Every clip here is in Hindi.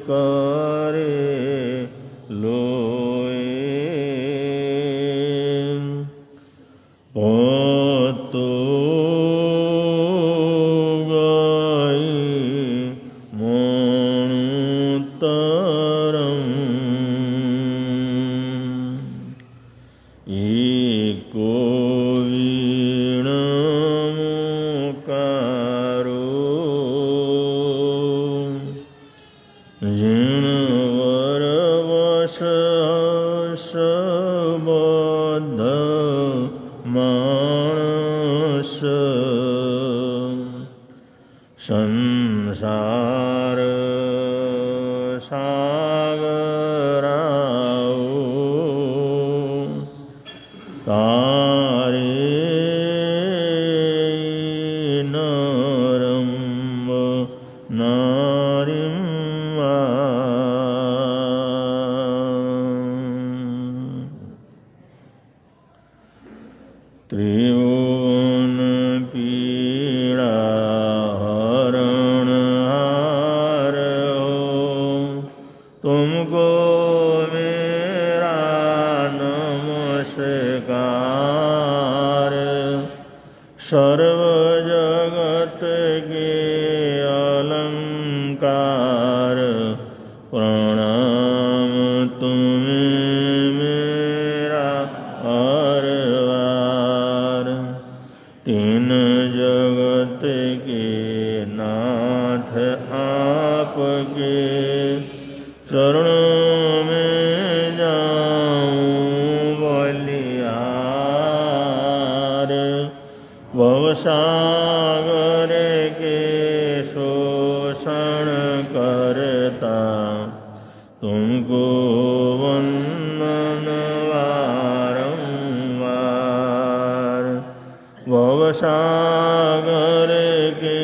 करे लोए पोतो गाई मोणुतरम एको वीणमुकारो जिणवरवश सबद्ध मानस संसार सागराओ तारे नरम नारिम त्रिभुवन पीड़ा हरण हार हो तुमको मेरा नमस्कार सर्व जगत के अलंकार प्रणाम तुम्हें मेरा हर बार तीन जगत के नाथ आपके चरणों में जाऊं बलिहार भवसागर के शोषण करता तुमको वंदन बारंबार भवसागर के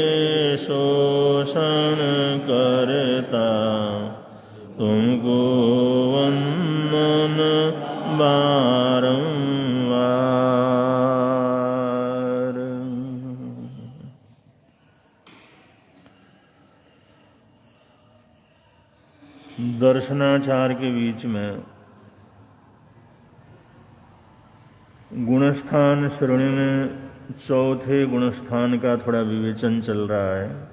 शोषण करता तुमको वंदन बारंबार। दर्शनाचार के बीच में गुणस्थान श्रेणी में चौथे गुणस्थान का थोड़ा विवेचन चल रहा है।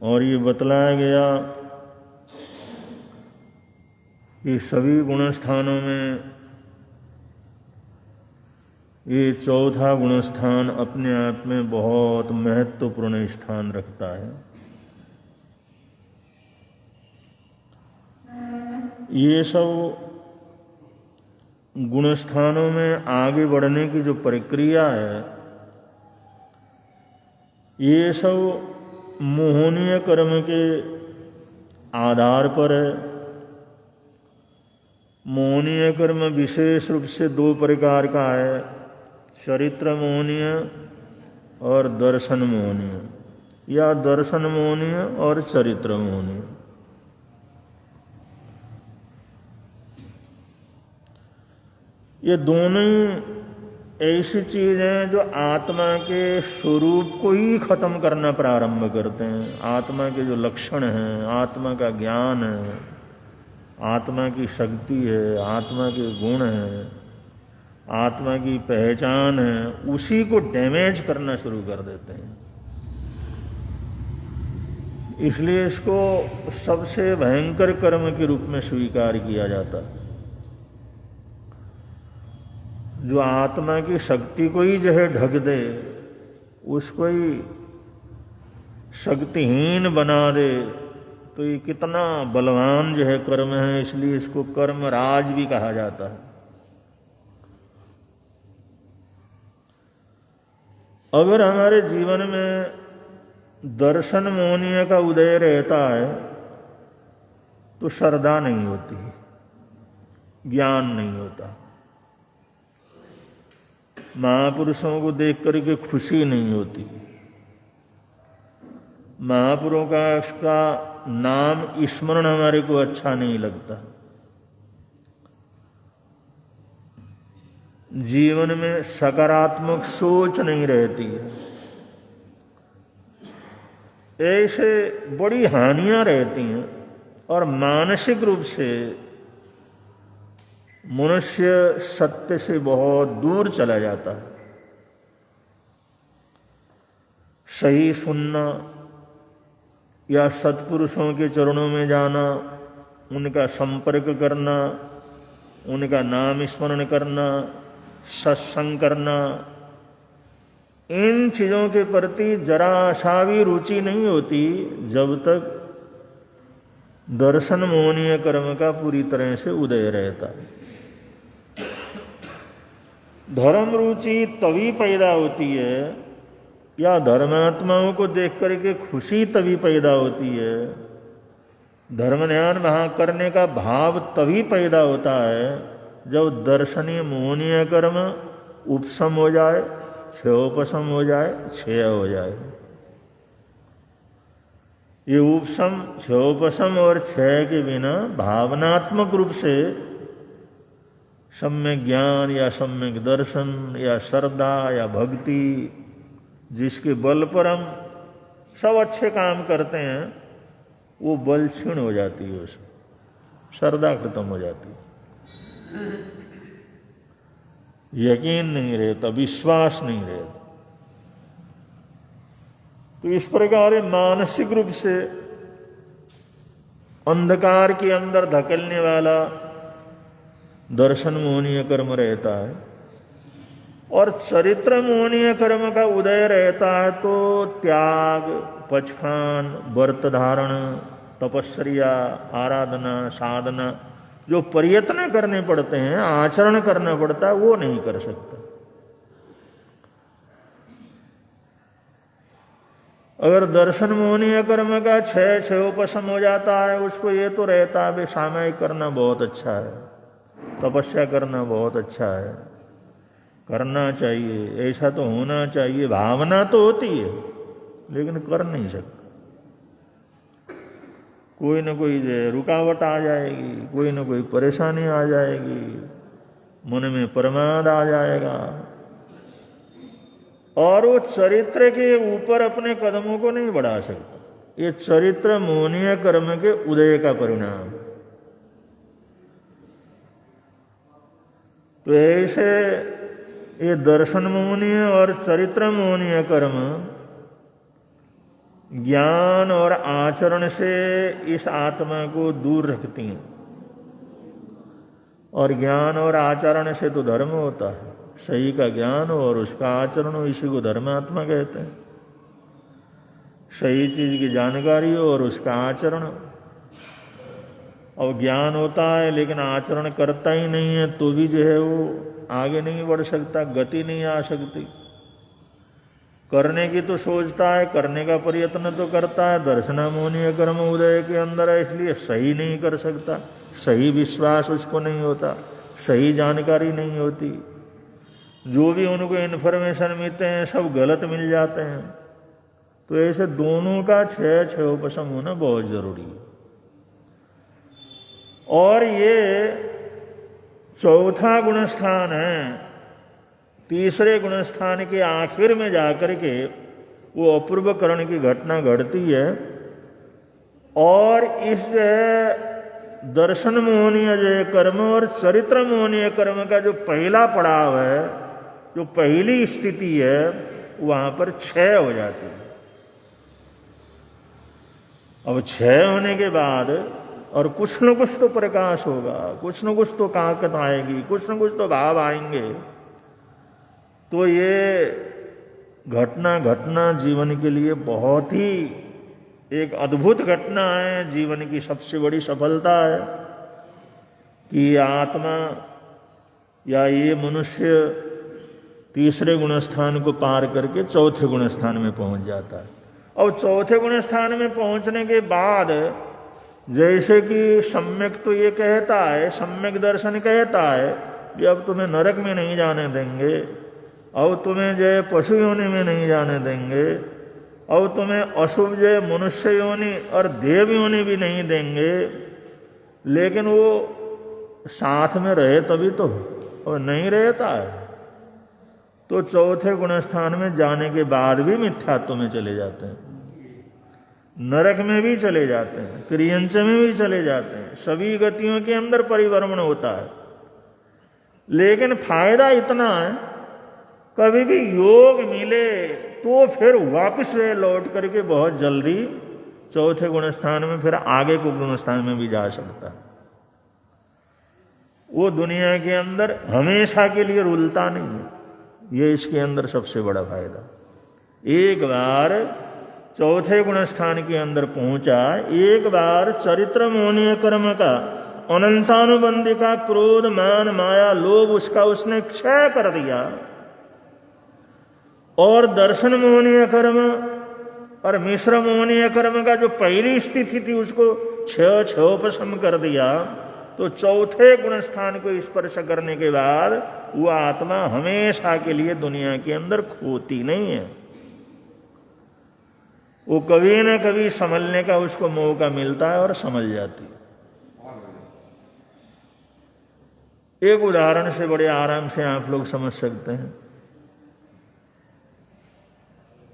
और ये बतलाया गया कि सभी गुणस्थानों में ये चौथा गुणस्थान अपने आप में बहुत महत्वपूर्ण स्थान रखता है। ये सब गुणस्थानों में आगे बढ़ने की जो प्रक्रिया है, ये सब मोहनीय कर्म के आधार पर है। मोहनीय कर्म विशेष रूप से दो प्रकार का है, चरित्र मोहनीय और दर्शन मोहनीय, या दर्शन मोहनीय और चरित्र मोहनीय। ये दोनों ऐसी चीज हैं जो आत्मा के स्वरूप को ही खत्म करना प्रारंभ करते हैं। आत्मा के जो लक्षण हैं, आत्मा का ज्ञान है, आत्मा की शक्ति है, आत्मा के गुण हैं, आत्मा की पहचान है, उसी को डैमेज करना शुरू कर देते हैं। इसलिए इसको सबसे भयंकर कर्म के रूप में स्वीकार किया जाता है। जो आत्मा की शक्ति को ही जो है ढक दे, उसको ही शक्तिहीन बना दे, तो ये कितना बलवान जो है कर्म है। इसलिए इसको कर्म राज भी कहा जाता है। अगर हमारे जीवन में दर्शन मोहनीय का उदय रहता है तो श्रद्धा नहीं होती, ज्ञान नहीं होता, महापुरुषों को देख करके खुशी नहीं होती, महापुरुषों का नाम स्मरण हमारे को अच्छा नहीं लगता, जीवन में सकारात्मक सोच नहीं रहती है। ऐसे बड़ी हानियां रहती हैं और मानसिक रूप से मनुष्य सत्य से बहुत दूर चला जाता है। सही सुनना या सत्पुरुषों के चरणों में जाना, उनका संपर्क करना, उनका नाम स्मरण करना, सत्संग करना, इन चीजों के प्रति जरा सा भी रुचि नहीं होती जब तक दर्शन मोहनीय कर्म का पूरी तरह से उदय रहता है। धर्म रुचि तभी पैदा होती है या धर्मात्माओं को देख करके खुशी तभी पैदा होती है, धर्म ध्यान वहां करने का भाव तभी पैदा होता है जब दर्शनीय मोहनीय कर्म उपशम हो जाए, क्षयोपशम हो जाए, क्षय हो जाए। ये उपशम, क्षयोपशम और क्षय के बिना भावनात्मक रूप से सम्यक ज्ञान या सम्यक दर्शन या श्रद्धा या भक्ति जिसके बल पर हम सब अच्छे काम करते हैं, वो बल क्षीण हो जाती है, उसमें श्रद्धा खत्म हो जाती है, यकीन नहीं रहता, विश्वास नहीं रहता। तो इस प्रकार मानसिक रूप से अंधकार के अंदर धकेलने वाला दर्शन मोहनीय कर्म रहता है और चरित्र मोहनीय कर्म का उदय रहता है तो त्याग, पचखान, व्रत धारण, तपस्या, आराधना, साधना जो प्रयत्न करने पड़ते हैं, आचरण करना पड़ता है, वो नहीं कर सकता। अगर दर्शन मोहनीय कर्म का क्षयोपशम हो जाता है, उसको ये तो रहता है सामायिक करना बहुत अच्छा है, तपस्या करना बहुत अच्छा है, करना चाहिए, ऐसा तो होना चाहिए, भावना तो होती है लेकिन कर नहीं सकता। कोई ना कोई रुकावट आ जाएगी, कोई ना कोई परेशानी आ जाएगी, मन में प्रमाद आ जाएगा और वो चरित्र के ऊपर अपने कदमों को नहीं बढ़ा सकता। ये चरित्र मोहनीय कर्म के उदय का परिणाम। तो ऐसे ये दर्शन मोहनीय और चरित्र मोहनीय कर्म ज्ञान और आचरण से इस आत्मा को दूर रखती हैं और ज्ञान और आचरण से तो धर्म होता है, सही का ज्ञान हो और उसका आचरण हो, इसी को धर्मात्मा कहते हैं। सही चीज की जानकारी हो और उसका आचरण हो। और ज्ञान होता है लेकिन आचरण करता ही नहीं है तो भी जो है वो आगे नहीं बढ़ सकता, गति नहीं आ सकती। करने की तो सोचता है, करने का प्रयत्न तो करता है, दर्शना मोहनीय कर्म उदय के अंदर है, इसलिए सही नहीं कर सकता, सही विश्वास उसको नहीं होता, सही जानकारी नहीं होती, जो भी उनको इन्फॉर्मेशन मिलते हैं सब गलत मिल जाते हैं। तो ऐसे दोनों का क्षयोपशम होना बहुत जरूरी है। और ये चौथा गुणस्थान है। तीसरे गुणस्थान के आखिर में जाकर के वो अपूर्व करण की घटना घटती है और इस दर्शन मोहनीय जो कर्म और चरित्र मोहनीय कर्म का जो पहला पड़ाव है, जो पहली स्थिति है, वहां पर क्षय हो जाती है। अब क्षय होने के बाद और कुछ न कुछ तो प्रकाश होगा, कुछ न कुछ तो ताकत आएगी, कुछ न कुछ तो भाव आएंगे। तो ये घटना जीवन के लिए बहुत ही एक अद्भुत घटना है, जीवन की सबसे बड़ी सफलता है कि आत्मा या ये मनुष्य तीसरे गुणस्थान को पार करके चौथे गुणस्थान में पहुंच जाता है। और चौथे गुणस्थान में पहुंचने के बाद जैसे कि सम्यक तो ये कहता है, सम्यक दर्शन कहता है कि अब तुम्हें नरक में नहीं जाने देंगे, अब तुम्हें जो पशु योनि में नहीं जाने देंगे, अब तुम्हें अशुभ जो मनुष्य योनि और देव योनि भी नहीं देंगे, लेकिन वो साथ में रहे तभी तो, और नहीं रहता है तो चौथे गुणस्थान में जाने के बाद भी मिथ्यात्व में चले जाते हैं। नरक में भी चले जाते हैं, त्रियंच में भी चले जाते हैं, सभी गतियों के अंदर परिवर्मण होता है। लेकिन फायदा इतना है, कभी भी योग मिले तो फिर वापस से लौट करके बहुत जल्दी चौथे गुण स्थान में, फिर आगे को गुण स्थान में भी जा सकता है। वो दुनिया के अंदर हमेशा के लिए रुलता नहीं है। ये इसके अंदर सबसे बड़ा फायदा। एक बार चौथे गुण स्थान के अंदर पहुंचा, एक बार चरित्र मोहनीय कर्म का, अनंतानुबंधी का क्रोध मान माया लोभ उसका उसने क्षय कर दिया, और दर्शन मोहनीय कर्म और मिश्र मोहनीय कर्म का जो पहली स्थिति थी उसको क्षयोपशम कर दिया, तो चौथे गुण स्थान को स्पर्श करने के बाद वो आत्मा हमेशा के लिए दुनिया के अंदर खोती नहीं है। वो कभी न कभी संभलने का उसको मौका मिलता है और संभल जाती है। एक उदाहरण से बड़े आराम से आप लोग समझ सकते हैं।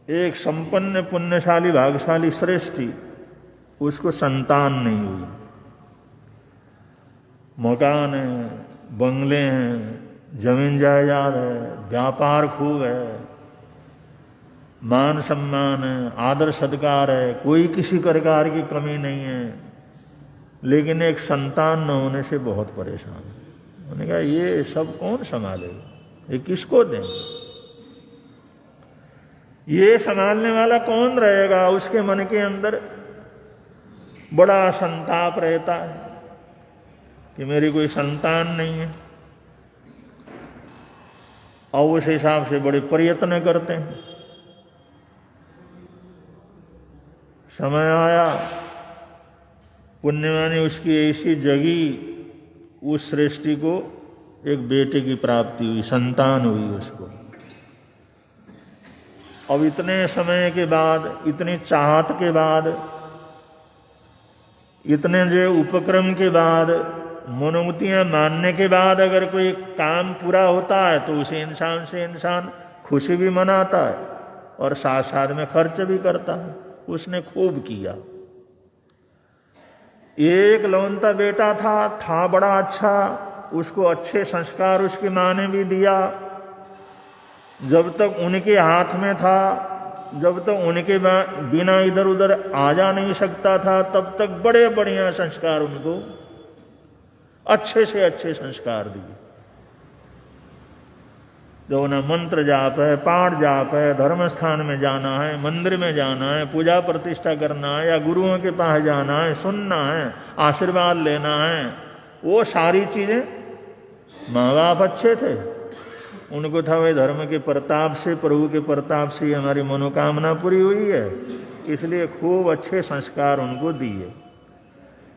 एक संपन्न पुण्यशाली भाग्यशाली श्रेष्ठी, उसको संतान नहीं हुई, मकान है, बंगले हैं, जमीन जायदाद है, व्यापार खूब है, मान सम्मान है, आदर सत्कार है, कोई किसी प्रकार की कमी नहीं है, लेकिन एक संतान न होने से बहुत परेशान है। उन्होंने कहा ये सब कौन संभालेगा, ये किसको देंगे, ये संभालने वाला कौन रहेगा। उसके मन के अंदर बड़ा संताप रहता है कि मेरी कोई संतान नहीं है, और उस हिसाब से बड़े प्रयत्न करते हैं। समय आया, पुण्यवानी उसकी ऐसी जगी, उस सृष्टि को एक बेटे की प्राप्ति हुई, संतान हुई उसको। अब इतने समय के बाद, इतनी चाहत के बाद, इतने जो उपक्रम के बाद, मनोमतियां मानने के बाद अगर कोई काम पूरा होता है तो उसे इंसान से इंसान खुशी भी मनाता है और साथ साथ में खर्च भी करता है। उसने खूब किया। एक लौंता बेटा था बड़ा अच्छा, उसको अच्छे संस्कार उसकी माँ ने भी दिया। जब तक उनके हाथ में था, जब तक उनके बिना इधर उधर आ जा नहीं सकता था, तब तक बड़े बढ़िया संस्कार उनको, अच्छे से अच्छे संस्कार दिए। जो ना मंत्र जाप है, पाठ जाप है, धर्म स्थान में जाना है, मंदिर में जाना है, पूजा प्रतिष्ठा करना है, या गुरुओं के पास जाना है, सुनना है, आशीर्वाद लेना है, वो सारी चीजें माँ बाप अच्छे थे। उनको था भाई धर्म के प्रताप से, प्रभु के प्रताप से हमारी मनोकामना पूरी हुई है, इसलिए खूब अच्छे संस्कार उनको दिए।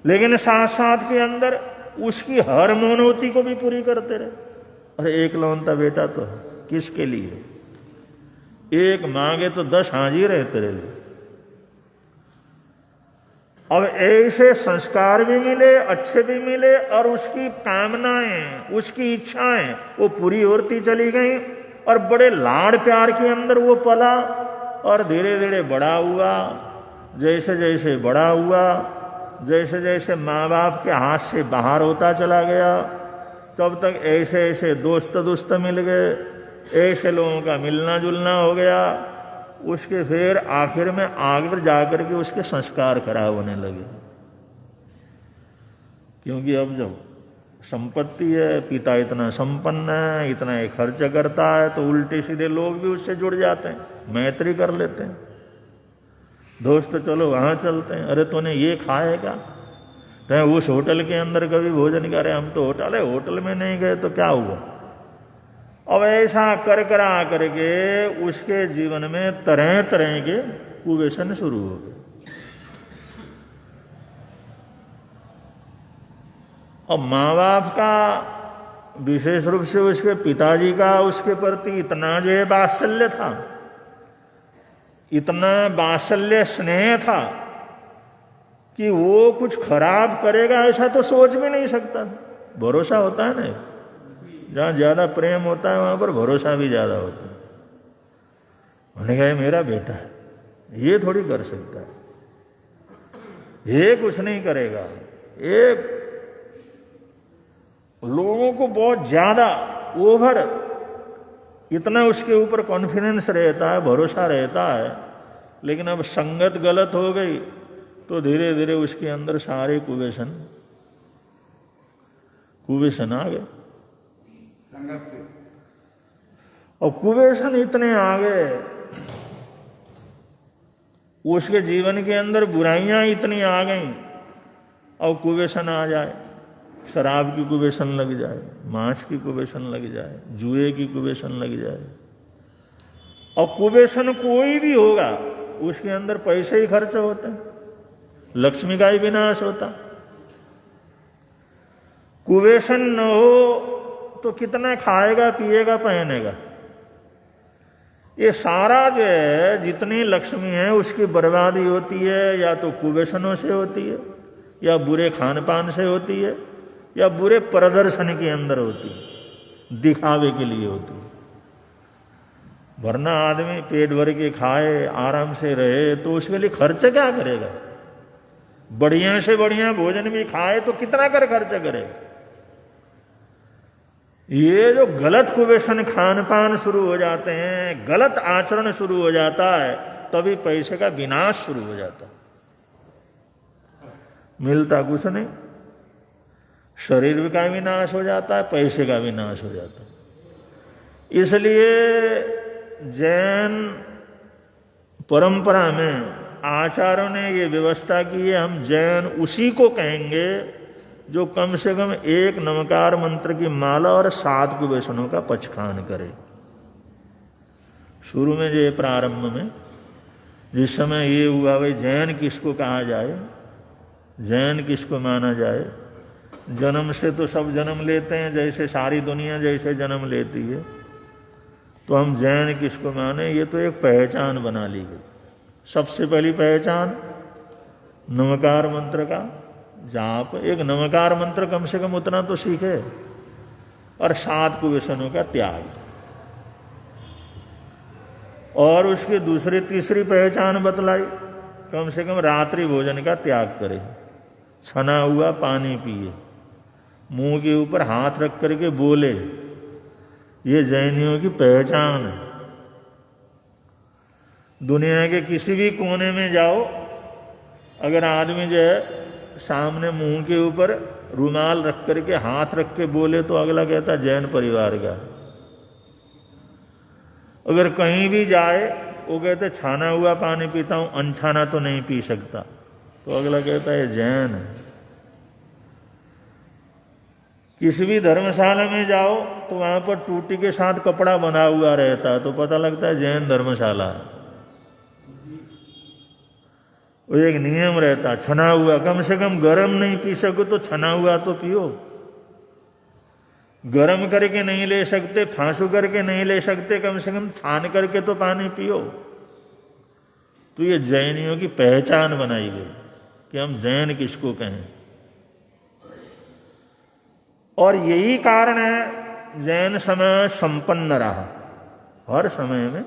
लेकिन साथ साथ के अंदर उसकी हर मनोती को भी पूरी करते रहे। अरे एक लौंता बेटा तो है, किसके लिए? एक मांगे तो 10 हाजिर है तेरे लिए। अब ऐसे संस्कार भी मिले, अच्छे भी मिले, और उसकी कामनाएं, उसकी इच्छाएं वो पूरी होती चली गई, और बड़े लाड़ प्यार के अंदर वो पला, और धीरे धीरे बड़ा हुआ। जैसे जैसे बड़ा हुआ, जैसे जैसे माँ बाप के हाथ से बाहर होता चला गया, तब तक ऐसे ऐसे दोस्त मिल गए, ऐसे लोगों का मिलना जुलना हो गया। उसके फिर आखिर में आगे जाकर के उसके संस्कार खराब होने लगे, क्योंकि अब जब संपत्ति है, पिता इतना संपन्न है, इतना ही खर्च करता है, तो उल्टे सीधे लोग भी उससे जुड़ जाते हैं, मैत्री कर लेते हैं। दोस्त चलो वहां चलते हैं, अरे तूने ये खाएगा, तो उस होटल के अंदर कभी भोजन करे, हम तो होटल में नहीं गए तो क्या हुआ। अब ऐसा कर करके उसके जीवन में तरह तरह के कुव्यसन शुरू हो गए। अब माँ बाप का, विशेष रूप से उसके पिताजी का उसके प्रति इतना जो है वात्सल्य था, इतना वात्सल्य स्नेह था कि वो कुछ खराब करेगा ऐसा तो सोच भी नहीं सकता। भरोसा होता है ना, जहां ज्यादा प्रेम होता है वहां पर भरोसा भी ज्यादा होता है। उन्होंने कहा मेरा बेटा है, ये थोड़ी कर सकता है, ये कुछ नहीं करेगा। ये लोगों को बहुत ज्यादा ओवर इतना उसके ऊपर कॉन्फिडेंस रहता है, भरोसा रहता है, लेकिन अब संगत गलत हो गई तो धीरे धीरे उसके अंदर सारे कुवेशन आ गए संगत से। और कुवेशन इतने आ गए, उसके जीवन के अंदर बुराइयां इतनी आ गई, और कुवेशन आ जाए, शराब की कुवेशन लग जाए, मांस की कुवेशन लग जाए, जुए की कुवेशन लग जाए। और कुवेशन कोई भी होगा उसके अंदर पैसे ही खर्च होते हैं, लक्ष्मी का ही विनाश होता। कुवेशन न हो तो कितना खाएगा, पिएगा, पहनेगा। ये सारा जो है जितनी लक्ष्मी है उसकी बर्बादी होती है, या तो कुवेशनों से होती है, या बुरे खान पान से होती है, या बुरे प्रदर्शन के अंदर होती है, दिखावे के लिए होती है। वरना आदमी पेट भर के खाए, आराम से रहे, तो उसके लिए खर्च क्या करेगा? बढ़िया से बढ़िया भोजन भी खाए तो कितना कर खर्च करे। ये जो गलत कुवेशन खान पान शुरू हो जाते हैं, गलत आचरण शुरू हो जाता है, तभी पैसे का विनाश शुरू हो जाता है। मिलता कुछ नहीं, शरीर का विनाश हो जाता है, पैसे का विनाश हो जाता है। इसलिए जैन परंपरा में आचार्यों ने ये व्यवस्था की है, हम जैन उसी को कहेंगे जो कम से कम एक नमकार मंत्र की माला और 7 कुवेशनों का पचखान करे। शुरू में जो प्रारंभ में जिस समय ये हुआ, भाई जैन किसको कहा जाए, जैन किसको माना जाए। जन्म से तो सब जन्म लेते हैं, जैसे सारी दुनिया जैसे जन्म लेती है, तो हम जैन किसको माने। ये तो एक पहचान बना ली गई। सबसे पहली पहचान नमकार मंत्र का जाप। एक नमकार मंत्र कम से कम उतना तो सीखे, और 7 कुवेशनों का त्याग। और उसकी दूसरी तीसरी पहचान बतलाई, कम से कम रात्रि भोजन का त्याग करे, छना हुआ पानी पिए, मुंह के ऊपर हाथ रख करके बोले। ये जैनियों की पहचान है। दुनिया के किसी भी कोने में जाओ, अगर आदमी जो है सामने मुंह के ऊपर रुमाल रख करके हाथ रख के बोले, तो अगला कहता जैन परिवार का। अगर कहीं भी जाए, वो कहते छाना हुआ पानी पीता हूं, अनछाना तो नहीं पी सकता, तो अगला कहता है जैन है। किसी भी धर्मशाला में जाओ तो वहां पर टूटी के साथ कपड़ा बना हुआ रहता है, तो पता लगता है जैन धर्मशाला है। वो एक नियम रहता, छना हुआ, कम से कम गरम नहीं पी सको तो छना हुआ तो पियो। गरम करके नहीं ले सकते, फांसू करके नहीं ले सकते, कम से कम छान करके तो पानी पियो। तो ये जैनियों की पहचान बनाई गई कि हम जैन किसको कहें। और यही कारण है जैन समाज संपन्न रहा हर समय में।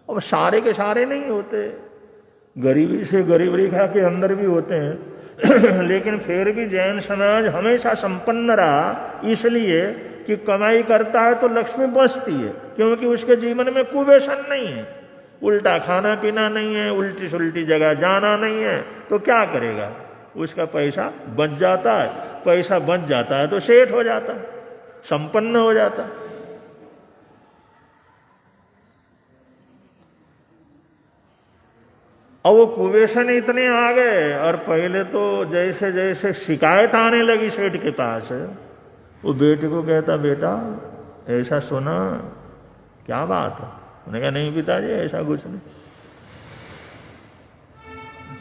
अब सारे के सारे नहीं होते, गरीबी से गरीब रेखा के अंदर भी होते हैं लेकिन फिर भी जैन समाज हमेशा संपन्न रहा, इसलिए कि कमाई करता है तो लक्ष्मी बचती है, क्योंकि उसके जीवन में कुवेशन नहीं है, उल्टा खाना पीना नहीं है, उल्टी सुल्टी जगह जाना नहीं है, तो क्या करेगा, उसका पैसा बच जाता है। पैसा बच जाता है तो सेठ हो जाता है, संपन्न हो जाता है। और वो कुवेशन इतने आ गए, और पहले तो जैसे जैसे शिकायत आने लगी सेठ के पास, वो बेटे को कहता बेटा ऐसा सुना, क्या बात है। उन्होंने कहा नहीं पिताजी ऐसा कुछ नहीं।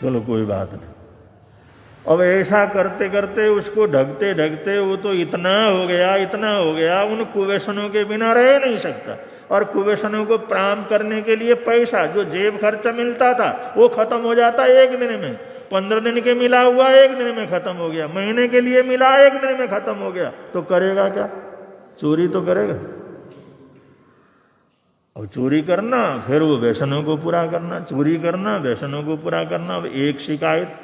चलो कोई बात नहीं। अब ऐसा करते करते उसको ढकते ढकते वो तो इतना हो गया, उन कुवेशनों के बिना रह नहीं सकता। और कुवेशनों को प्राप्त करने के लिए पैसा, जो जेब खर्चा मिलता था, वो खत्म हो जाता एक दिन में। 15 दिन के मिला हुआ एक दिन में खत्म हो गया, महीने के लिए मिला एक दिन में खत्म हो गया, तो करेगा क्या? चोरी तो करेगा। और चोरी करना, फिर वो व्यसनों को पूरा करना, चोरी करना, व्यसनों को पूरा करना। अब एक शिकायत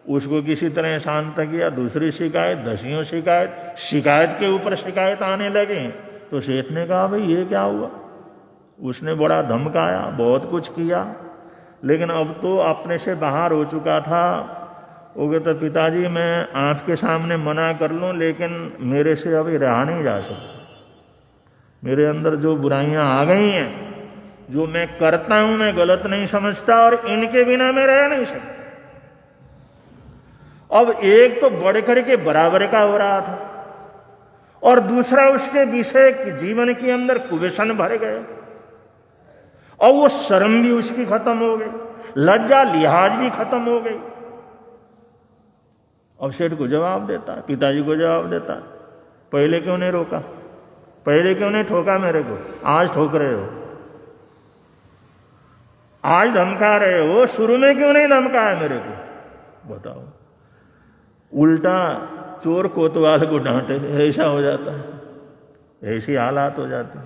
उसको किसी तरह शांत किया, दूसरी शिकायत, दसियों शिकायत, शिकायत के ऊपर शिकायत आने लगे। तो सेठ ने कहा भाई ये क्या हुआ। उसने बड़ा धमकाया, बहुत कुछ किया, लेकिन अब तो अपने से बाहर हो चुका था। वो कहता पिताजी मैं आपके सामने मना कर लूं, लेकिन मेरे से अभी रहा नहीं जा सकता। मेरे अंदर जो बुराइयां आ गई हैं, जो मैं करता हूं मैं गलत नहीं समझता, और इनके बिना मैं रह नहीं सकता। अब एक तो बढ़कर के बराबर का हो रहा था, और दूसरा उसके विषय जीवन के अंदर कुव्यसन भर गए, और वो शर्म भी उसकी खत्म हो गई, लज्जा लिहाज भी खत्म हो गई। अब सेठ को जवाब देता, पिताजी को जवाब देता, पहले क्यों नहीं रोका, पहले क्यों नहीं ठोका मेरे को, आज ठोक रहे हो, आज धमका रहे हो, शुरू में क्यों नहीं धमकाया मेरे को, बताओ। उल्टा चोर कोतवाल को डांटे, ऐसा हो जाता है, ऐसी हालात हो जाती है।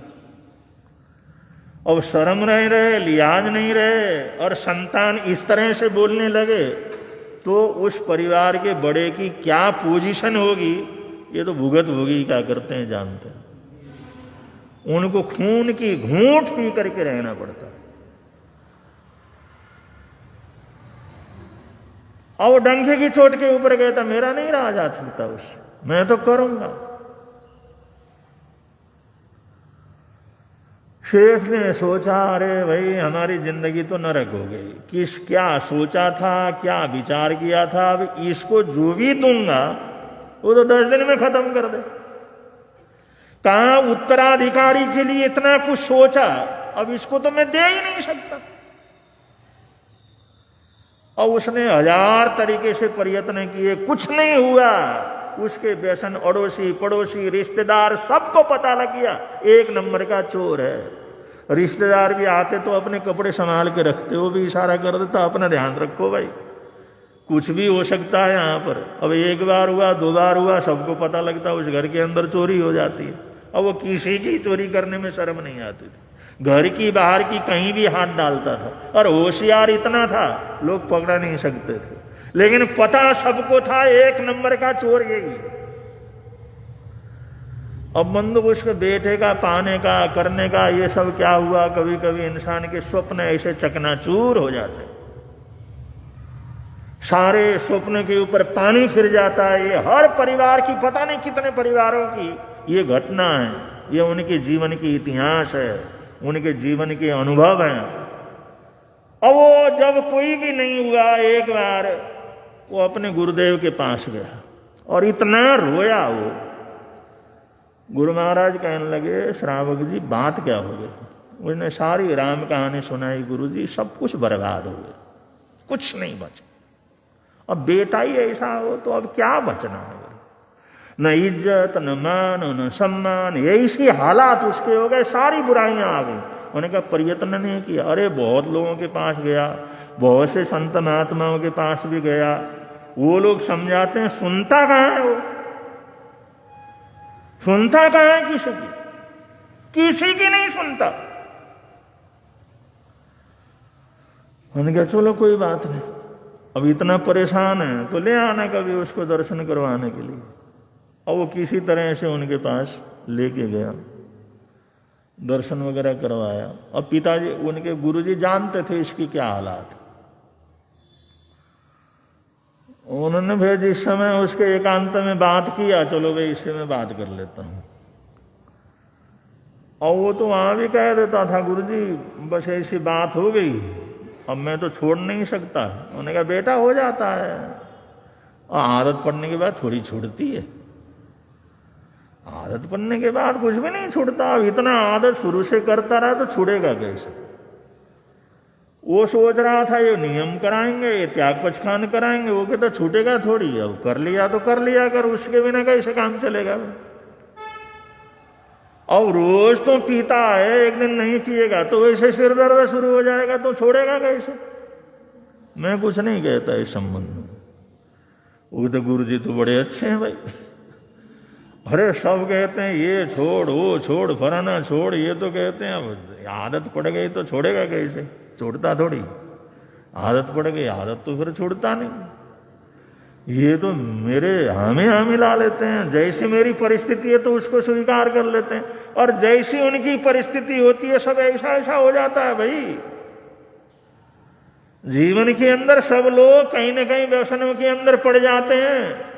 अब शर्म नहीं रहे, लिहाज नहीं रहे, और संतान इस तरह से बोलने लगे, तो उस परिवार के बड़े की क्या पोजीशन होगी, ये तो भुगत भोगी क्या करते हैं जानते हैं। उनको खून की घूंट पी करके रहना पड़ता है। और वो डंके की चोट के ऊपर कहता मेरा नहीं रहा जा सकता, उस मैं तो करूंगा। शेख ने सोचा अरे भाई हमारी जिंदगी तो नरक हो गई, क्या सोचा था, क्या विचार किया था, अब इसको जो भी दूंगा वो तो 10 दिन में खत्म कर दे। कहा उत्तराधिकारी के लिए इतना कुछ सोचा, अब इसको तो मैं दे ही नहीं सकता। और उसने 1000 तरीके से प्रयत्न किए, कुछ नहीं हुआ। उसके व्यसन अड़ोसी पड़ोसी रिश्तेदार सबको पता लग गया, 1 नंबर का चोर है। रिश्तेदार भी आते तो अपने कपड़े संभाल के रखते, वो भी इशारा कर देता अपना ध्यान रखो भाई, कुछ भी हो सकता है यहाँ पर। अब 1 बार हुआ, 2 बार हुआ, सबको पता लगता, उस घर के अंदर चोरी हो जाती है। अब वो किसी की चोरी करने में शर्म नहीं आती थी, घर की बाहर की कहीं भी हाथ डालता था, और होशियार इतना था लोग पकड़ा नहीं सकते थे, लेकिन पता सबको था 1 नंबर का चोर यही। अब बंदूक उसके बेटे का पाने का करने का ये सब क्या हुआ, कभी कभी इंसान के स्वप्न ऐसे चकनाचूर हो जाते, सारे स्वप्न के ऊपर पानी फिर जाता है। ये हर परिवार की, पता नहीं कितने परिवारों की ये घटना है, ये उनके जीवन की इतिहास है, उनके जीवन के अनुभव हैं। अब वो जब कोई भी नहीं हुआ, एक बार वो अपने गुरुदेव के पास गया और इतना रोया वो। गुरु महाराज कहने लगे श्रावक जी बात क्या हो गई। उसने सारी राम कहानी सुनाई, गुरु जी सब कुछ बर्बाद हो गया, कुछ नहीं बचा। अब बेटा ही ऐसा हो तो अब क्या बचना है, न इज्जत न मान न सम्मान, ऐसी हालात उसके हो गए, सारी बुराइयां आ गई। उन्होंने कहा प्रयत्न नहीं किया। अरे बहुत लोगों के पास गया, बहुत से संत महात्माओं के पास भी गया, वो लोग समझाते हैं, सुनता कहाँ है वो, सुनता कहाँ है किसी की नहीं सुनता। उन्होंने कहा चलो कोई बात नहीं, अब इतना परेशान है तो ले आना कभी उसको दर्शन करवाने के लिए। और वो किसी तरह से उनके पास लेके गया, दर्शन वगैरह करवाया। और पिताजी उनके गुरुजी जानते थे इसकी क्या हालात। उन्होंने फिर जिस समय उसके एकांत में बात किया, चलो भाई इससे मैं बात कर लेता हूं। और वो तो वहां भी कह देता था गुरुजी बस ऐसी बात हो गई, अब मैं तो छोड़ नहीं सकता। उन्होंने कहा बेटा हो जाता है, और आदत पड़ने के बाद थोड़ी छूटती है, आदत पड़ने के बाद कुछ भी नहीं छूटता। अब इतना आदत शुरू से करता रहा तो छूटेगा कैसे। वो सोच रहा था ये नियम कराएंगे, ये त्याग पचखान कराएंगे, वो कहता छूटेगा थोड़ी, अब कर लिया तो कर लिया, कर उसके बिना कैसे काम चलेगा। और रोज तो पीता है, एक दिन नहीं पिएगा तो वैसे सिर दर्द शुरू हो जाएगा, तो छोड़ेगा कैसे। मैं कुछ नहीं कहता इस संबंध में। वो तो गुरु जी तो बड़े अच्छे हैं भाई, अरे सब कहते हैं ये छोड़ वो छोड़ फलाना छोड़, ये तो कहते हैं अब आदत पड़ गई तो छोड़ेगा कैसे, छोड़ता थोड़ी, आदत पड़ गई, आदत तो फिर छोड़ता नहीं। ये तो मेरे हमें ला लेते हैं। जैसी मेरी परिस्थिति है तो उसको स्वीकार कर लेते हैं, और जैसी उनकी परिस्थिति होती है सब ऐसा ऐसा हो जाता है। भाई जीवन के अंदर सब लोग कहीं न कहीं व्यसनों के अंदर पड़ जाते हैं।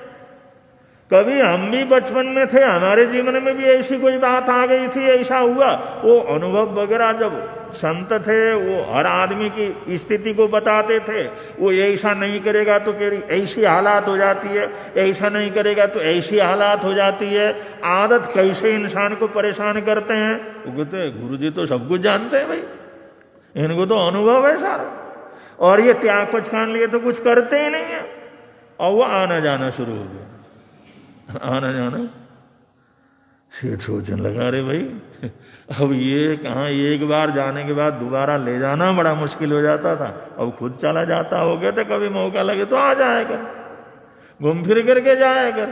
कभी हम भी बचपन में थे, हमारे जीवन में भी ऐसी कोई बात आ गई थी, ऐसा हुआ। वो अनुभव वगैरह जब संत थे वो हर आदमी की स्थिति को बताते थे। वो ऐसा नहीं करेगा तो तेरी ऐसी हालात हो जाती है, ऐसा नहीं करेगा तो ऐसी हालात हो जाती है। आदत कैसे इंसान को परेशान करते हैं वो कहते गुरु जी तो सब कुछ जानते हैं भाई, इनको तो अनुभव है सारा, और ये त्याग पछान लिए तो कुछ करते ही नहीं है। और वो आना जाना शुरू हो गया, आना जाना। सेठ सोचने लगा रे भाई अब ये कहाँ, एक बार जाने के बाद दोबारा ले जाना बड़ा मुश्किल हो जाता था, अब खुद चला जाता हो गया तो कभी मौका लगे तो आ जाया कर, घूम फिर करके जाया कर।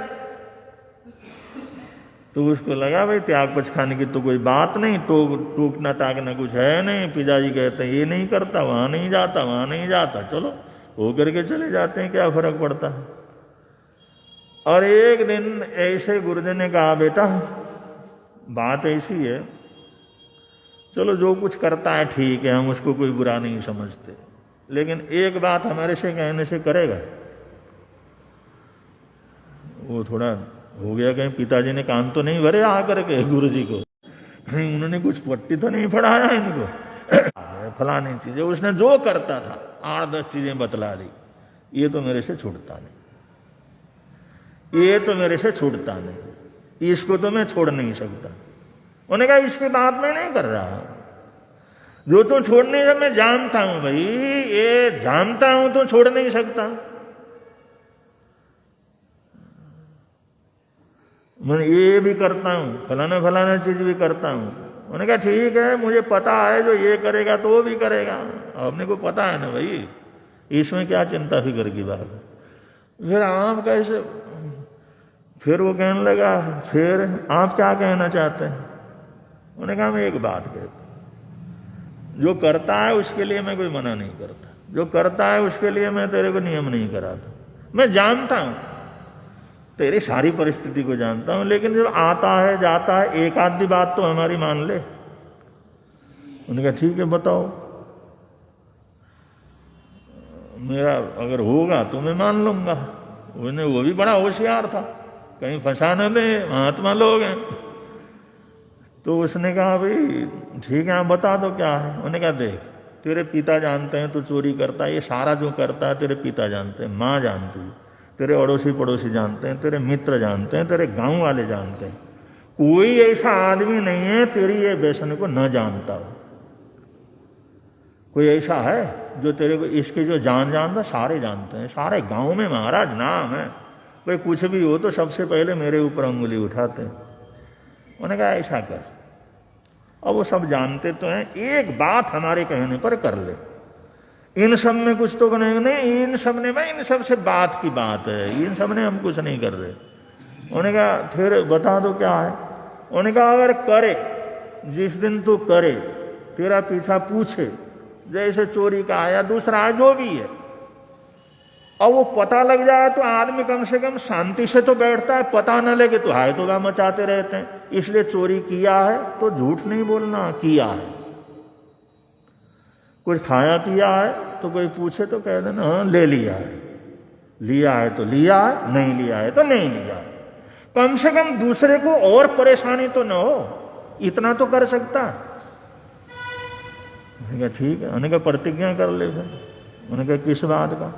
तो उसको लगा भाई त्याग पछाने की तो कोई बात नहीं, तो टूकना टाकना कुछ है नहीं। पिताजी कहते हैं ये नहीं करता, वहां नहीं जाता, वहां नहीं जाता, चलो हो करके चले जाते हैं, क्या फर्क पड़ता है। और एक दिन ऐसे गुरुजी ने कहा बेटा बात ऐसी है, चलो जो कुछ करता है ठीक है, हम उसको कोई बुरा नहीं समझते, लेकिन एक बात हमारे से कहने से करेगा। वो थोड़ा हो गया, कहीं पिताजी ने कान तो नहीं भरे आकर के गुरुजी को, कहीं उन्होंने कुछ पट्टी तो नहीं पढ़ाया इनको फलानी चीजें। उसने जो करता था 8-10 चीजें बतला दी, ये तो मेरे से छूटता नहीं, ये तो मेरे से छूटता नहीं, इसको तो मैं छोड़ नहीं सकता। उन्होंने कहा इसकी बात मैं नहीं कर रहा, जो तो छोड़ नहीं सकता, मैं जानता हूं भाई, ये जानता हूं तो छोड़ नहीं सकता। मैं ये भी करता हूं, फलाना फलाना चीज भी करता हूं। उन्होंने कहा ठीक है, मुझे पता है जो ये करेगा तो वो भी करेगा, आपने को पता है ना भाई, इसमें क्या चिंता फिक्र की बात है। फिर आप कैसे, फिर वो कहने लगा फिर आप क्या कहना चाहते हैं। उन्होंने कहा मैं एक बात कहता हूं, जो करता है उसके लिए मैं कोई मना नहीं करता, जो करता है उसके लिए मैं तेरे को नियम नहीं कराता। मैं जानता हूं तेरी सारी परिस्थिति को जानता हूं, लेकिन जब आता है जाता है एक आधी बात तो हमारी मान ले। उन्होंने कहा ठीक है बताओ, मेरा अगर होगा तो मैं मान लूंगा। उन्हें वो भी बड़ा होशियार था, कहीं फंसाने में महात्मा लोग हैं। तो उसने कहा भाई ठीक है आप बता दो क्या है। उन्होंने कहा देख तेरे पिता जानते हैं तो चोरी करता है, ये सारा जो करता है तेरे पिता जानते हैं, माँ जानती है, तेरे अड़ोसी पड़ोसी जानते हैं, तेरे मित्र जानते हैं, तेरे गांव वाले जानते हैं, कोई ऐसा आदमी नहीं है तेरी ये व्यसन को न जानता हो। कोई ऐसा है जो तेरे को इसके जो जानता, सारे जानते हैं, सारे गांव में महाराज नाम है, भाई कुछ भी हो तो सबसे पहले मेरे ऊपर अंगुली उठाते हैं। उन्होंने कहा ऐसा कर, अब वो सब जानते तो हैं, एक बात हमारे कहने पर कर ले, इन सब में कुछ तो नहीं, इन सब ने भाई इन सब से बात की बात है, इन सब ने हम कुछ नहीं कर रहे। उन्होंने कहा फिर बता दो क्या है। उन्होंने कहा अगर करे, जिस दिन तू करे, तेरा पीछा पूछे, जैसे चोरी का या दूसरा जो भी है, और वो पता लग जाए तो आदमी कम से कम शांति से तो बैठता है, पता न लगे तो हाय तो गा मचाते रहते हैं। इसलिए चोरी किया है तो झूठ नहीं बोलना, किया है। कुछ खाया पिया है तो कोई पूछे तो कह देना हाँ ले लिया है, लिया है तो लिया है, नहीं लिया है तो नहीं लिया है। कम से कम दूसरे को और परेशानी तो न हो, इतना तो कर सकता है। उन्होंने कहा ठीक है। उन्होंने कहा प्रतिज्ञा कर ले फिर। उन्होंने कहा किस बात का।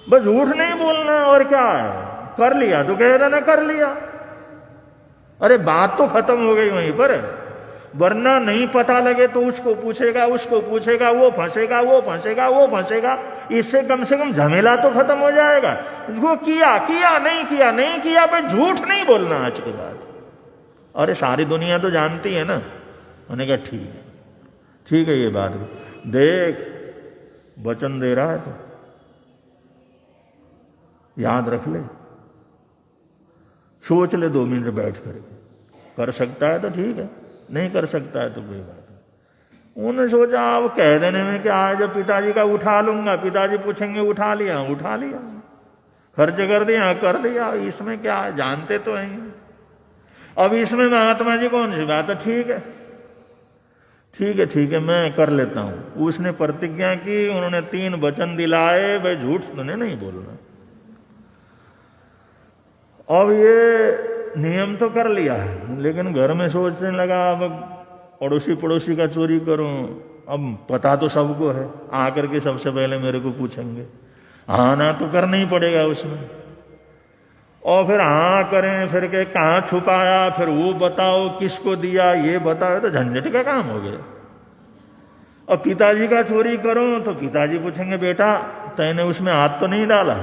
बस झूठ नहीं बोलना, और क्या है, कर लिया तो कह देना कर लिया। अरे बात तो खत्म हो गई वहीं पर, वरना नहीं पता लगे तो उसको पूछेगा, उसको पूछेगा, वो फंसेगा, वो फंसेगा, वो फंसेगा, इससे कम से कम झमेला तो खत्म हो जाएगा। वो किया किया नहीं किया नहीं किया पे झूठ नहीं बोलना आज के बाद। अरे सारी दुनिया तो जानती है ना। उन्होंने कहा ठीक है, ठीक है, ये बात देख वचन दे रहा है तो याद रख ले, सोच ले 2 मिनट बैठ करके, कर सकता है तो ठीक है, नहीं कर सकता है तो कोई बात नहीं। उन्होंने सोचा अब कह देने में क्या है, जब पिताजी का उठा लूंगा, पिताजी पूछेंगे उठा लिया, उठा लिया। खर्च कर दिया, इसमें क्या है, जानते तो हैं। अब इसमें महात्मा जी कौन सी बात है, ठीक है मैं कर लेता हूं। उसने प्रतिज्ञा की, उन्होंने 3 वचन दिलाए, भाई झूठ तुमने नहीं बोलना। अब ये नियम तो कर लिया है, लेकिन घर में सोचने लगा अब पड़ोसी का चोरी करूं। अब पता तो सबको है, आकर के सबसे पहले मेरे को पूछेंगे, हाँ ना तो करना ही पड़ेगा उसमें। और फिर हाँ करें, फिर के कहाँ छुपाया, फिर वो बताओ किसको दिया, ये बताओ, तो झंझट का काम हो गया। और पिताजी का चोरी करूं तो पिताजी पूछेंगे, बेटा तैने उसमें हाथ तो नहीं डाला?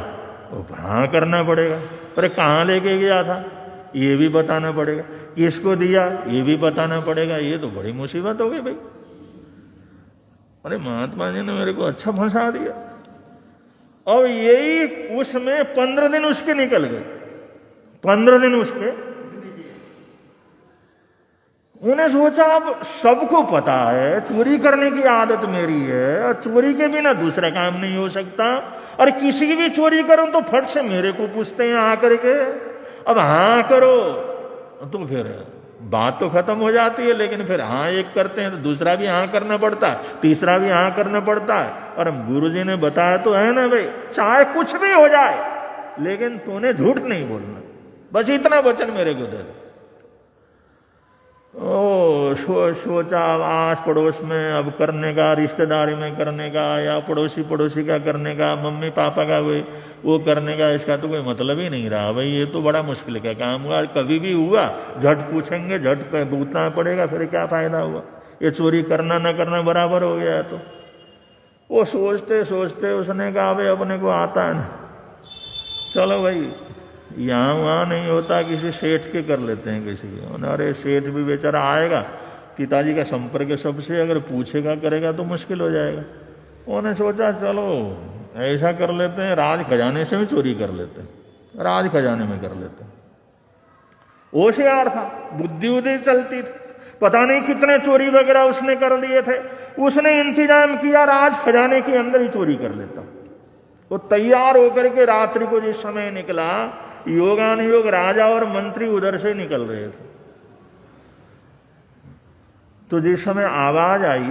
वो हाँ करना पड़ेगा। अरे कहाँ लेके गया था, ये भी बताना पड़ेगा। किसको दिया, ये भी बताना पड़ेगा। ये तो बड़ी मुसीबत हो गई भाई। अरे महात्मा जी ने मेरे को अच्छा फंसा दिया। और यही उसमें 15 दिन उसके निकल गए। 15 दिन उसके, उन्हें सोचा अब सबको पता है चोरी करने की आदत मेरी है, और चोरी के बिना दूसरा काम नहीं हो सकता, और किसी की भी चोरी करूं तो फट से मेरे को पूछते हैं आकर के। अब हाँ करो तो फिर बात तो खत्म हो जाती है, लेकिन फिर हाँ एक करते हैं तो दूसरा भी हाँ करना पड़ता है, तीसरा भी हाँ करना पड़ता है। और गुरुजी ने बताया तो है ना भाई, चाहे कुछ भी हो जाए लेकिन तूने झूठ नहीं बोलना, बस इतना वचन मेरे को दे दो। सोचा आस पड़ोस में अब करने का, रिश्तेदारी में करने का, या पड़ोसी का करने का, मम्मी पापा का वो करने का, इसका तो कोई मतलब ही नहीं रहा भाई। ये तो बड़ा मुश्किल का काम हुआ। कभी भी हुआ झट पूछेंगे, झट भुगतना पड़ेगा, फिर क्या फायदा हुआ। ये चोरी करना न करना बराबर हो गया। तो वो सोचते सोचते उसने कहा भाई अपने को आता है ना, चलो भाई यहाँ वहाँ नहीं होता, किसी सेठ के कर लेते हैं किसी के। अरे सेठ भी बेचारा आएगा, पिताजी का संपर्क सबसे, अगर पूछेगा करेगा तो मुश्किल हो जाएगा। उन्होंने सोचा चलो ऐसा कर लेते हैं, राज खजाने से भी चोरी कर लेते हैं, राज खजाने में कर लेते हैं। होशियार था, बुद्धि उद्धि चलती थी, पता नहीं कितने चोरी वगैरह उसने कर लिए थे। उसने इंतजाम किया राज खजाने के अंदर ही चोरी कर लेता। वो तैयार होकर के रात्रि को जिस समय निकला, योगानुयोग राजा और मंत्री उधर से निकल रहे थे। तो जिस समय आवाज आई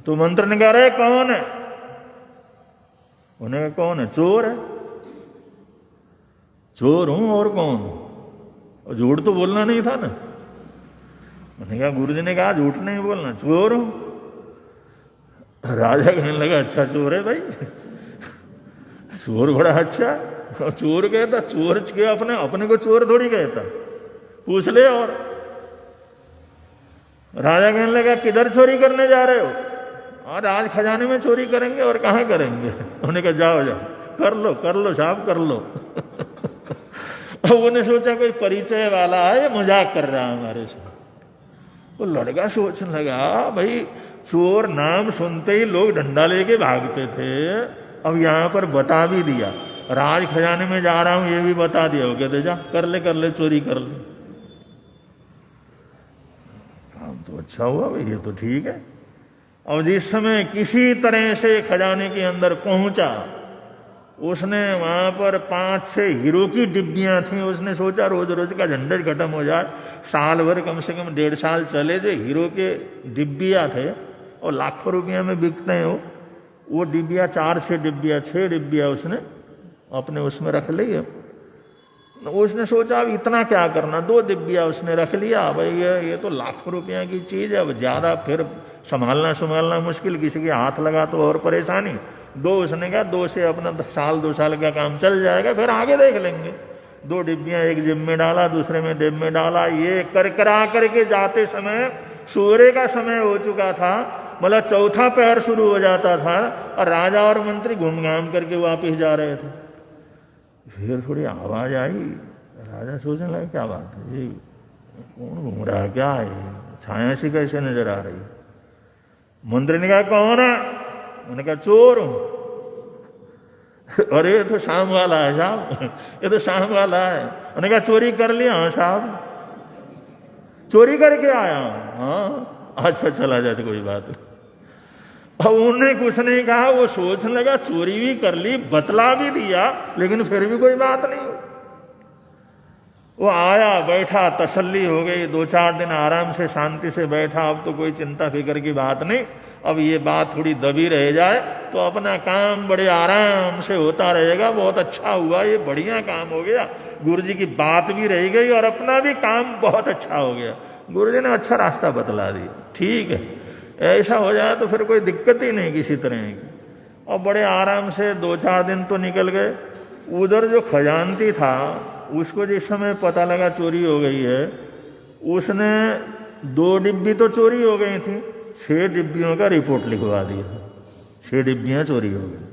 तो मंत्री ने कहा रे कौन है? उन्हें कहा कौन है? चोर है। चोर हूं और कौन? और झूठ तो बोलना नहीं था ना। उन्हें कहा, गुरुजी ने कहा झूठ नहीं बोलना, चोर हूं। राजा कहने लगा अच्छा चोर है भाई, चोर बड़ा अच्छा। चोर कहता, चोर के अपने को चोर थोड़ी कहता, पूछ ले। और राजा कहने लगा किधर चोरी करने जा रहे हो? और आज खजाने में चोरी करेंगे, और कहाँ करेंगे? उन्होंने कहा जाओ कर लो साहब कर लो। अब उन्हें सोचा कोई परिचय वाला है, मजाक कर रहा है हमारे साथ। वो लड़का सोचने लगा भाई चोर नाम सुनते ही लोग डंडा लेके भागते थे, अब यहां पर बता भी दिया, राज खजाने में जा रहा हूं ये भी बता दिया। वो कहते जा कर ले चोरी कर ले। काम तो अच्छा हुआ भाई, ये तो ठीक है। और जिस समय किसी तरह से खजाने के अंदर पहुंचा, उसने वहां पर 5-6 हीरो की डिब्बियां थी। उसने सोचा रोज रोज का झंझट खत्म हो जाए, साल भर कम से कम 1.5 साल चले। जो हीरो के डिब्बियां थे और लाखों रुपया में बिकते हैं वो डिब्बियां, 6 डिब्बियां उसने अपने उसमें रख ली। उसने सोचा अब इतना क्या करना, 2 डिब्बियां उसने रख लिया। भाई ये तो लाखों रुपया की चीज है, अब ज्यादा फिर संभालना मुश्किल, किसी के हाथ लगा तो और परेशानी। 2 उसने कहा 2 से अपना 2 साल का काम चल जाएगा, फिर आगे देख लेंगे। 2 डिब्बियां एक जेब में डाला, दूसरे में जेब में डाला। ये करा करके जाते समय सूर्य का समय हो चुका था, मतलब 4था पहर शुरू हो जाता था, और राजा और मंत्री घूम घाम करके वापिस जा रहे थे। फिर थोड़ी आवाज आई, राजा सोचने लगा क्या बात है, ये कौन घूम रहा है, क्या है, छाया सी कैसे नजर आ रही। मंत्री ने कहा कौन है? उन्होंने कहा चोर हूं। अरे ये तो शाम वाला है साहब, ये तो शाम वाला है। उन्होंने कहा चोरी कर लिया? हाँ साहब चोरी करके आया हूं। हाँ अच्छा चला जाए तो कोई बात नहीं। अब उन्हें कुछ नहीं कहा, वो सोचने लगा चोरी भी कर ली, बतला भी दिया, लेकिन फिर भी कोई बात नहीं। वो आया, बैठा, तसल्ली हो गई, 2-4 दिन आराम से शांति से बैठा। अब तो कोई चिंता फिक्र की बात नहीं, अब ये बात थोड़ी दबी रह जाए तो अपना काम बड़े आराम से होता रहेगा। बहुत अच्छा हुआ, ये बढ़िया काम हो गया, गुरु जी की बात भी रह गई और अपना भी काम बहुत अच्छा हो गया। गुरु जी ने अच्छा रास्ता बतला दिया, ठीक है, ऐसा हो जाए तो फिर कोई दिक्कत ही नहीं किसी तरह की। और बड़े आराम से 2-4 दिन तो निकल गए। उधर जो खजानती था, उसको जिस समय पता लगा चोरी हो गई है, उसने 2 डिब्बी तो चोरी हो गई थी, 6 डिब्बियों का रिपोर्ट लिखवा दिया, 6 डिब्बियां चोरी हो गई।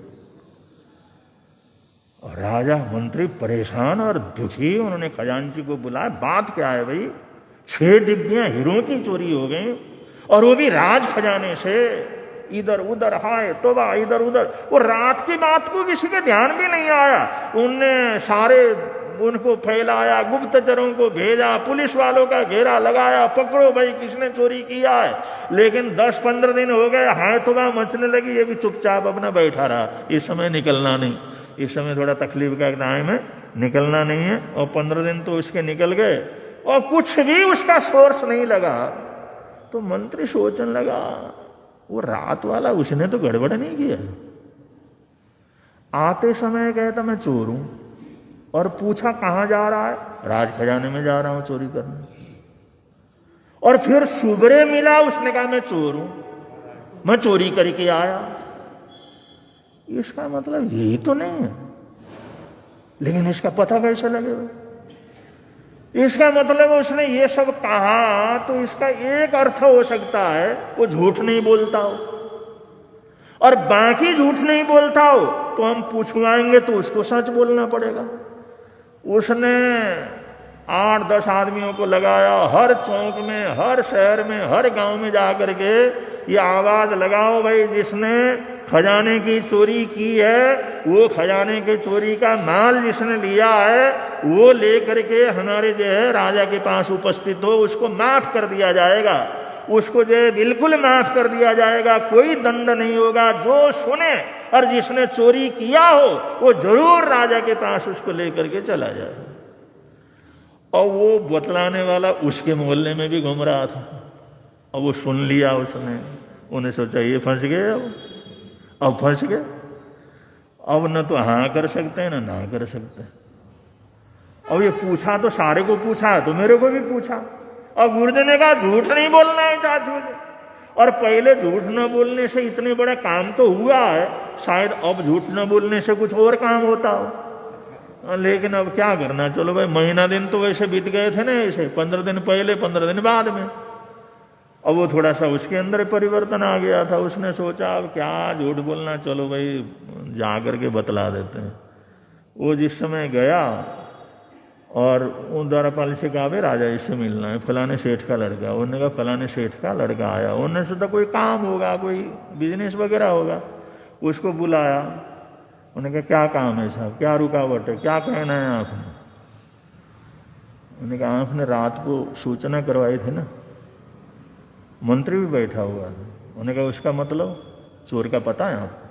और राजा मंत्री परेशान और दुखी, उन्होंने खजांची को बुलाया, बात क्या है भाई, 6 डिब्बियां हीरो की चोरी हो गई और वो भी राज खजाने से। इधर उधर हाय तोबा, इधर उधर। वो रात की बात को किसी के ध्यान भी नहीं आया, उनने सारे उनको फैलाया, गुप्तचरों को भेजा, पुलिस वालों का घेरा लगाया, पकड़ो भाई किसने चोरी किया है। लेकिन 10-15 दिन हो गए, हाय तोबा मचने लगी, ये भी चुपचाप अपना बैठा रहा। इस समय निकलना नहीं, इस समय थोड़ा तकलीफ का टाइम है, निकलना नहीं है। और 15 दिन तो उसके निकल गए और कुछ भी उसका सोर्स नहीं लगा। तो मंत्री सोचने लगा, वो रात वाला उसने तो गड़बड़ नहीं किया। आते समय कहता मैं चोर हूं, और पूछा कहां जा रहा है, राज खजाने में जा रहा हूं चोरी करने। और फिर सुबह मिला, उसने कहा मैं चोर हूं, मैं चोरी करके आया। इसका मतलब यही तो नहीं है, लेकिन इसका पता कैसे लगेगा? इसका मतलब उसने ये सब कहा तो इसका एक अर्थ हो सकता है वो झूठ नहीं बोलता हो, और बाकी झूठ नहीं बोलता हो तो हम पूछवाएंगे तो उसको सच बोलना पड़ेगा। उसने 8-10 आदमियों को लगाया, हर चौक में, हर शहर में, हर गांव में जाकर के ये आवाज लगाओ भाई, जिसने खजाने की चोरी की है, वो खजाने के चोरी का माल जिसने लिया है, वो लेकर के हमारे जो है राजा के पास उपस्थित हो, उसको माफ कर दिया जाएगा, उसको जो है बिल्कुल माफ कर दिया जाएगा, कोई दंड नहीं होगा। जो सुने और जिसने चोरी किया हो वो जरूर राजा के पास उसको लेकर के चला जाए। और वो बतलाने वाला उसके मोहल्ले में भी घूम रहा था, और वो सुन लिया उसने। उन्हें सोचा ये फंस गए, अब फंस गए, अब न तो हाँ कर सकते हैं ना कर सकते। अब ये पूछा तो सारे को पूछा, तो मेरे को भी पूछा। और गुरुजी ने कहा झूठ नहीं बोलना है चाचू जी, और पहले झूठ न बोलने से इतने बड़ा काम तो हुआ है, शायद अब झूठ न बोलने से कुछ और काम होता हो। लेकिन अब क्या करना, चलो भाई, महीना दिन तो वैसे बीत गए थे ना, ऐसे 15 दिन पहले 15 दिन बाद में। अब वो थोड़ा सा उसके अंदर परिवर्तन आ गया था। उसने सोचा अब क्या झूठ बोलना, चलो भाई जा करके बतला देते हैं। वो जिस समय गया और उन द्वारपाल से कहा भाई राजा इससे मिलना है, फलाने सेठ का लड़का। उन्होंने कहा फलाने सेठ का लड़का आया। उन्होंने सोचा कोई काम होगा, कोई बिजनेस वगैरह होगा, उसको बुलाया। उन्होंने कहा क्या काम है साहब, क्या रुकावट है, क्या कहना है आपने? उन्होंने कहा आपने रात को सूचना करवाई थी ना, मंत्री भी बैठा हुआ था। उन्होंने कहा उसका मतलब चोर का पता है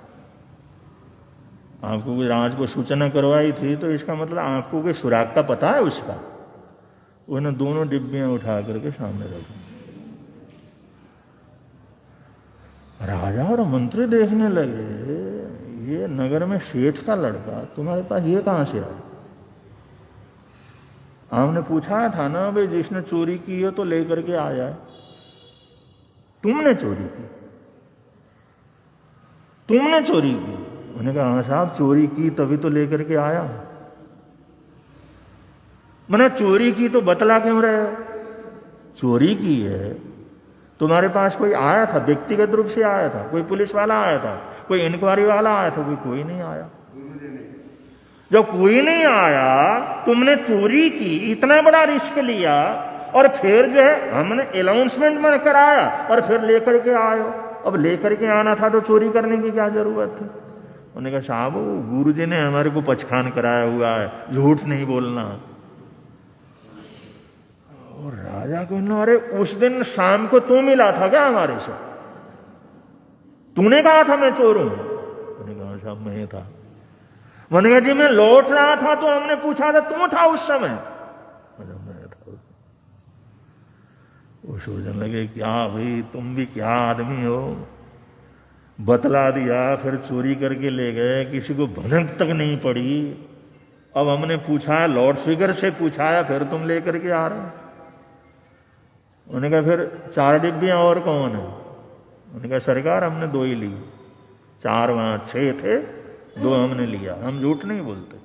आपको कोई राज को सूचना करवाई थी तो इसका मतलब आपको कोई सुराग का पता है उसका? उन्होंने दोनों डिब्बियां उठा करके सामने रखी। राजा और मंत्री देखने लगे, ये नगर में सेठ का लड़का तुम्हारे पास ये कहां से आया? हमने पूछा था ना भाई जिसने चोरी की है तो लेकर के आ जाए। तुमने चोरी की? तुमने चोरी की? उन्होंने कहा हाँ साहब चोरी की तभी तो लेकर के आया। मैंने चोरी की तो बतला क्यों रहे हो? चोरी की है, तुम्हारे पास कोई आया था, व्यक्तिगत रूप से आया था, कोई पुलिस वाला आया था, कोई इंक्वायरी वाला आया था? कोई नहीं आया। जब कोई नहीं आया, तुमने चोरी की, इतना बड़ा रिस्क लिया, और फिर जो है हमने अनाउंसमेंट में कराया और फिर लेकर के आयो। अब लेकर के आना था तो चोरी करने की क्या जरूरत थी? उन्होंने कहा साहब गुरु जी ने हमारे को पचखान कराया हुआ है, झूठ नहीं बोलना। और राजा को, अरे उस दिन शाम को तू मिला था क्या हमारे से? तूने कहा था मैं चोर हूं? मैंने कहा साहब मैं था। मैंने कहा जी मैं लौट रहा था तो हमने पूछा था तू था उस समय? मैं था। वो सोचने लगे क्या भाई तुम भी क्या आदमी हो, बतला दिया, फिर चोरी करके ले गए, किसी को भनक तक नहीं पड़ी। अब हमने पूछा, लाउड स्पीकर से पूछाया, फिर तुम लेकर के आ रहे हो। उन्होंने कहा फिर 4 डिब्बियां और कौन है? उन्होंने कहा सरकार हमने 2 ही ली, 4 वहां 6 थे, 2 हमने लिया, हम झूठ नहीं बोलते।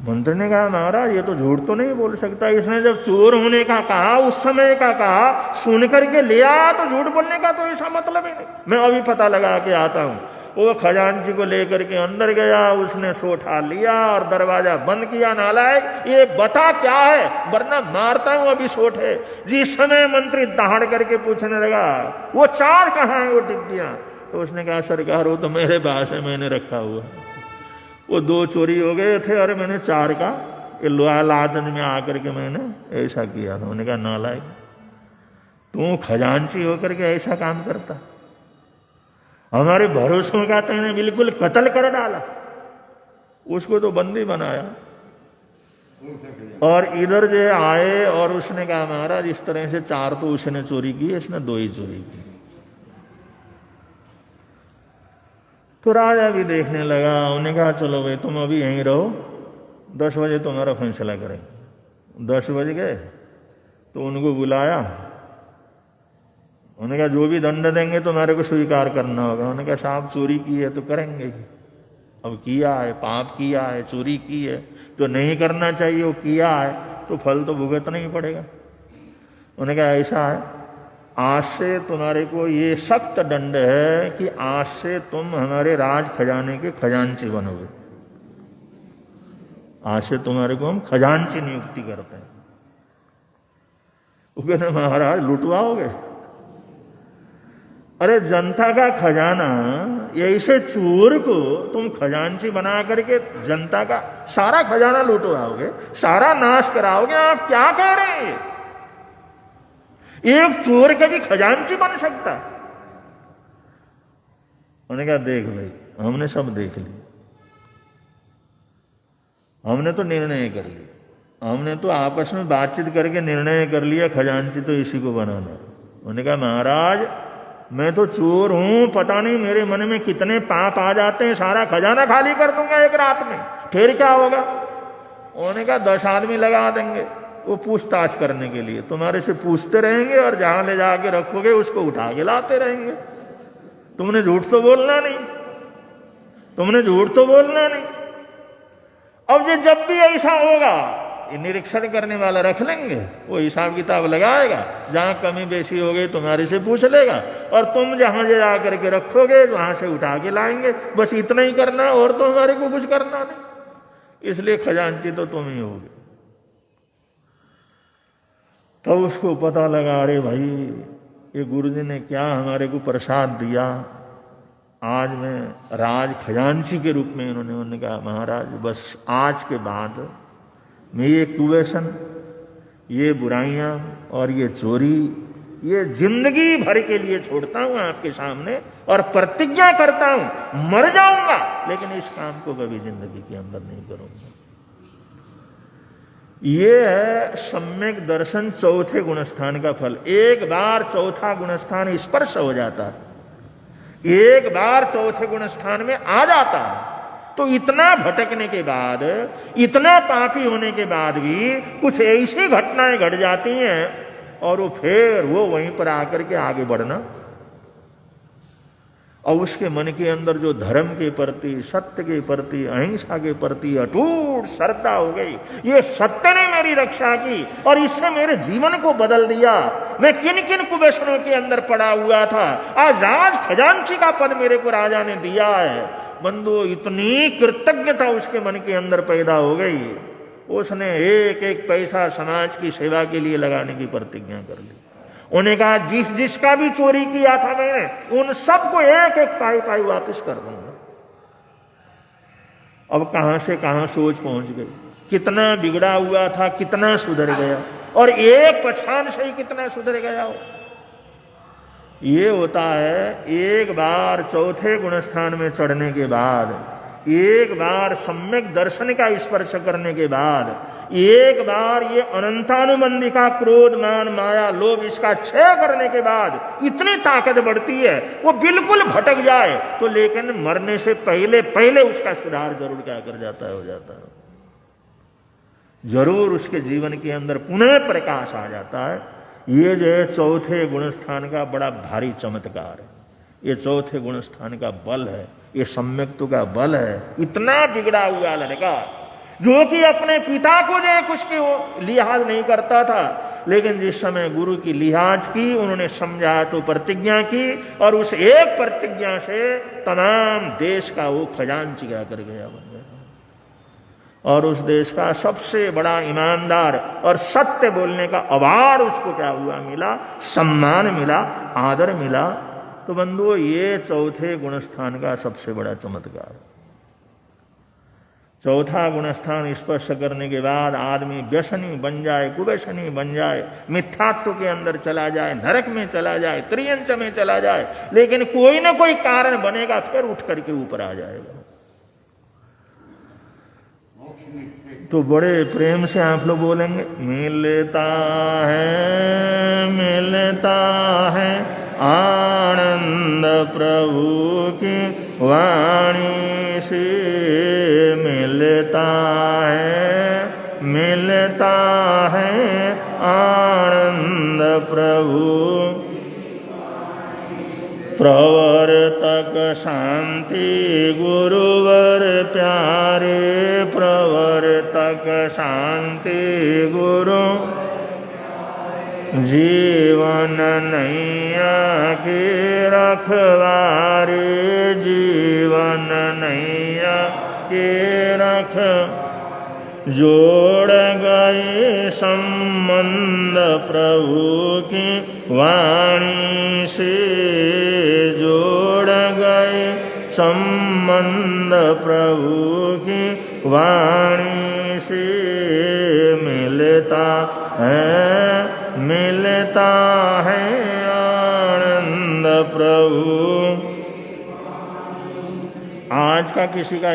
मंत्री ने कहा महाराज ये तो झूठ तो नहीं बोल सकता, इसने जब चोर होने का कहा, उस समय का कहा, सुन करके ले आया, तो झूठ बोलने का तो ऐसा मतलब ही नहीं। मैं अभी पता लगा के आता हूं। वो खजांची को लेकर के अंदर गया, उसने सोठा लिया और दरवाजा बंद किया। नालायक, ये बता क्या है वरना मारता हूं अभी सोठे। जिस समय मंत्री दहाड़ करके पूछने लगा वो 4 कहाँ है वो डिब्बियां, तो उसने कहा सरकार वो तो मेरे पास है, मैंने रखा हुआ। वो 2 चोरी हो गए थे और मैंने 4 का लालच में आकर के मैंने ऐसा किया था। उन्होंने कहा नालायक, तू खजांची होकर के ऐसा काम करता, हमारे भरोसों का तूने बिल्कुल कत्ल कर डाला। उसको तो बंदी बनाया। और इधर जो आए और उसने कहा महाराज इस तरह से 4 तो उसने चोरी की, इसने 2 ही चोरी की। तो राजा भी देखने लगा। उन्होंने कहा चलो भाई तुम अभी यहीं रहो, 10 बजे तुम्हारा फैसला करेंगे। 10 बज गए तो उनको बुलाया। उन्होंने कहा जो भी दंड देंगे तुम्हारे को स्वीकार करना होगा। उन्होंने कहा साहब चोरी की है तो करेंगे ही, अब किया है, पाप किया है, चोरी की है, जो नहीं करना चाहिए वो किया है, तो फल तो भुगतना ही पड़ेगा। उन्होंने कहा ऐसा है, आज से तुम्हारे को ये सख्त दंड है कि आज से तुम हमारे राज खजाने के खजांची बनोगे। आज से तुम्हारे को हम खजांची नियुक्ति करते हैं। वो कहते महाराज लुटवाओगे? अरे जनता का खजाना, ऐसे चोर को तुम खजांची बना करके जनता का सारा खजाना लुटवाओगे, सारा नाश कराओगे? आप क्या कह रहे हैं? एक चोर कभी खजांची बन सकता? उन्होंने कहा देख भाई हमने सब देख लिया, हमने तो निर्णय कर लिया, हमने तो आपस में बातचीत करके निर्णय कर लिया खजांची तो इसी को बनाना। उन्होंने कहा महाराज मैं तो चोर हूं, पता नहीं मेरे मन में कितने पाप आ जाते हैं, सारा खजाना खाली कर दूंगा एक रात में, फिर क्या होगा? उन्होंने कहा 10 आदमी लगा देंगे वो पूछताछ करने के लिए, तुम्हारे से पूछते रहेंगे और जहां ले जाके रखोगे उसको उठा के लाते रहेंगे। तुमने झूठ तो बोलना नहीं, तुमने झूठ तो बोलना नहीं। अब ये जब भी ऐसा होगा ये निरीक्षण करने वाला रख लेंगे, वो हिसाब किताब लगाएगा, जहां कमी बेसी हो गई तुम्हारे से पूछ लेगा और तुम जहां ले जा करके रखोगे वहां से उठा के लाएंगे। बस इतना ही करना, और तो हमारे को कुछ करना नहीं, इसलिए खजांची तो तुम ही होगे। तब तो उसको पता लगा अरे भाई ये गुरुजी ने क्या हमारे को प्रसाद दिया, आज मैं राज खजांची के रूप में। उन्होंने कहा महाराज बस आज के बाद मैं ये कुव्यसन, ये बुराइयां और ये चोरी, ये जिंदगी भर के लिए छोड़ता हूं आपके सामने और प्रतिज्ञा करता हूं मर जाऊंगा लेकिन इस काम को कभी जिंदगी के अंदर नहीं करूंगा। ये है सम्यक दर्शन 4थे गुणस्थान का फल। एक बार 4था गुणस्थान स्पर्श हो जाता है, एक बार 4थे गुणस्थान में आ जाता है, तो इतना भटकने के बाद, इतना पापी होने के बाद भी कुछ ऐसी घटनाएं घट जाती हैं और वो फिर वो वहीं पर आकर के आगे बढ़ना। और उसके मन के अंदर जो धर्म के प्रति, सत्य के प्रति, अहिंसा के प्रति अटूट श्रद्धा हो गई, ये सत्य ने मेरी रक्षा की और इससे मेरे जीवन को बदल दिया। मैं किन किन कुव्यसनों के अंदर पड़ा हुआ था, आज राज खजांची का पद मेरे को राजा ने दिया है। बंधु इतनी कृतज्ञता उसके मन के अंदर पैदा हो गई, उसने एक एक पैसा समाज की सेवा के लिए लगाने की प्रतिज्ञा कर ली। उन्हें कहा जिस जिसका भी चोरी किया था मैंने उन सबको एक एक पाई पाई वापस कर दूंगा। अब कहां से कहां सोच पहुंच गई, कितना बिगड़ा हुआ था कितना सुधर गया, और एक पछान से ही कितना सुधर गया हो। ये होता है एक बार चौथे गुण स्थान में चढ़ने के बाद, एक बार सम्यक दर्शन का स्पर्श करने के बाद, एक बार ये अनंतानुबंधी का क्रोध मान माया लोभ इसका क्षय करने के बाद इतनी ताकत बढ़ती है वो बिल्कुल भटक जाए तो, लेकिन मरने से पहले पहले उसका सुधार जरूर क्या कर जाता है, हो जाता है, जरूर उसके जीवन के अंदर पुनः प्रकाश आ जाता है। ये जो है चौथे गुण स्थान का बड़ा भारी चमत्कार है, ये चौथे गुण स्थान का बल है, ये सम्यक्त्व का बल है। इतना बिगड़ा हुआ लड़का जो कि अपने पिता को जो कुछ की लिहाज नहीं करता था, लेकिन जिस समय गुरु की लिहाज की, उन्होंने समझा तो प्रतिज्ञा की, और उस एक प्रतिज्ञा से तमाम देश का वो खजांची क्या कर गया, बन गया, और उस देश का सबसे बड़ा ईमानदार और सत्य बोलने का अवार्ड उसको क्या हुआ, मिला, सम्मान मिला, आदर मिला। तो बंधुओं, ये चौथे गुणस्थान का सबसे बड़ा चमत्कार। चौथा गुणस्थान स्पर्श करने के बाद आदमी व्यसनी बन जाए, कुव्यसनी बन जाए, मिथ्यात्व के अंदर चला जाए, नरक में चला जाए, त्रियंच में चला जाए, लेकिन कोई ना कोई कारण बनेगा, फिर उठ करके ऊपर आ जाएगा। तो बड़े प्रेम से आप लोग बोलेंगे, मिलता है आनंद प्रभु की वाणी से, मिलता है आनंद प्रभु, प्रवर्तक शांति गुरुवर प्यारे, प्रवर्तक शांति गुरु, जीवन नैया के रखवारे, जीवन नैया के रख, जोड़ गए संबंध प्रभु की वाणी से, जोड़ गए संबंध प्रभु की वाणी से, मिलता है आनंद प्रभु। आज का किसी का